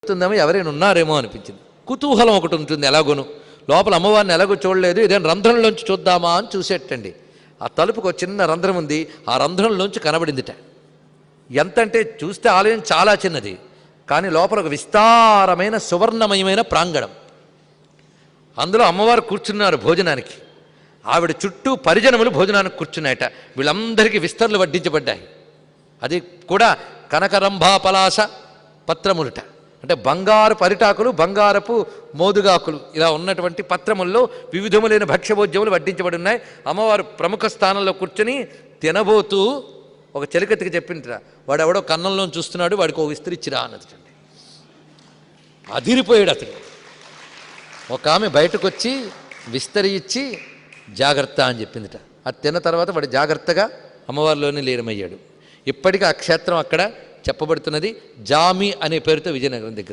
ఉందేమో, ఎవరైనా ఉన్నారేమో అనిపించింది. కుతూహలం ఒకటి ఉంటుంది ఎలాగోను. లోపల అమ్మవారిని ఎలాగో చూడలేదు, ఇదేం రంధ్రంలోంచి చూద్దామా అని చూసేటండి. ఆ తలుపుకు ఒక చిన్న రంధ్రం ఉంది, ఆ రంధ్రంలోంచి కనబడిందిట. ఎంతంటే చూస్తే ఆలయం చాలా చిన్నది, కానీ లోపల ఒక విస్తారమైన సువర్ణమయమైన ప్రాంగణం. అందులో అమ్మవారు కూర్చున్నారు భోజనానికి. ఆవిడ చుట్టూ పరిజనములు భోజనానికి కూర్చున్నాయట. వీళ్ళందరికీ విస్తర్లు వడ్డించబడ్డాయి. అది కూడా కనకరంభాపలాస పత్రములుట, అంటే బంగారు పరిటాకులు, బంగారపు మోదుగాకులు ఇలా ఉన్నటువంటి పత్రముల్లో వివిధములైన భక్ష్యభోజ్యములు వడ్డించబడి ఉన్నాయి. అమ్మవారు ప్రముఖ స్థానంలో కూర్చొని తినబోతూ ఒక చెలికత్తికి చెప్పింటరా, వాడు ఎవడో కన్నంలో చూస్తున్నాడు, వాడికి ఒక విస్తరి ఇచ్చిరా అన్నదండి. అదిరిపోయాడు అతడు. ఒక ఆమె బయటకు వచ్చి విస్తరి ఇచ్చి జాగ్రత్త అని చెప్పిందిట. అది తిన్న తర్వాత వాడు జాగ్రత్తగా అమ్మవారిలోనే లీనమయ్యాడు. ఇప్పటికీ ఆ క్షేత్రం అక్కడ చెప్పబడుతున్నది. జామి అనే పేరుతో విజయనగరం దగ్గర.